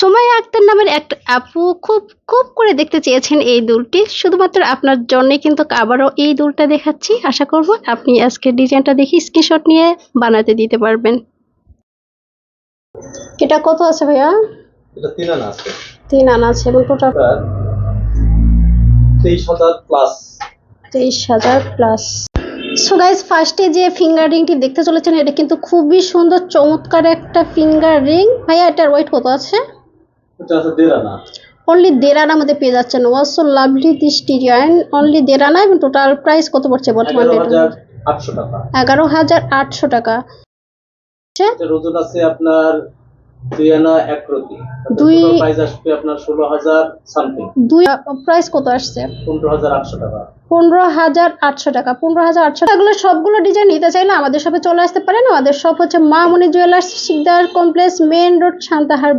সুমাইয়া আক্তার নামের একটা আপু খুব খুব করে দেখতে চেয়েছেন এই দুলটি, শুধুমাত্র আপনার জন্যই কিন্তু আবারও এই দুলটা দেখাচ্ছি। আশা করব আপনি আজকে ডিজাইনটা দেখে স্ক্রিনশট নিয়ে বানাতে দিতে পারবেন। এটা কত আছে ভাইয়া? এটা 3 আনা আছে। 3 আনা আছে এবং total 23,000 plus. 23,000 plus. So guys, ফার্স্টে যে ফিঙ্গার রিংটি দেখতে চলেছেন এটা কিন্তু খুবই সুন্দর চমৎকার একটা ফিঙ্গার রিং। ভাইয়া এটার ওয়েট কত আছে? এটা আছে 1.5 আনা। অনলি 1.5 আনার মধ্যে পেয়ে যাচ্ছেন। Was so lovely this design. Only 1.5 আনা এবং টোটাল প্রাইস কত পড়ছে বর্তমানে? 11,800 টাকা। 11,800 টাকা। এটার ওজন আছে আপনার 2 আনা 1 প্রতি। প্রাইস আসবে আপনার 16,000 সামথিং। প্রাইস কত আসছে? 15,800 টাকা। 15,800 টাকা। 15,800 টাকা। এগুলো সবগুলো ডিজাইন নিতে চাইলে আমাদের শপে চলে আসতে পারেন। আমাদের শপ হচ্ছে Ma Moni jewellers, Sikdar complex, main road, Santahar.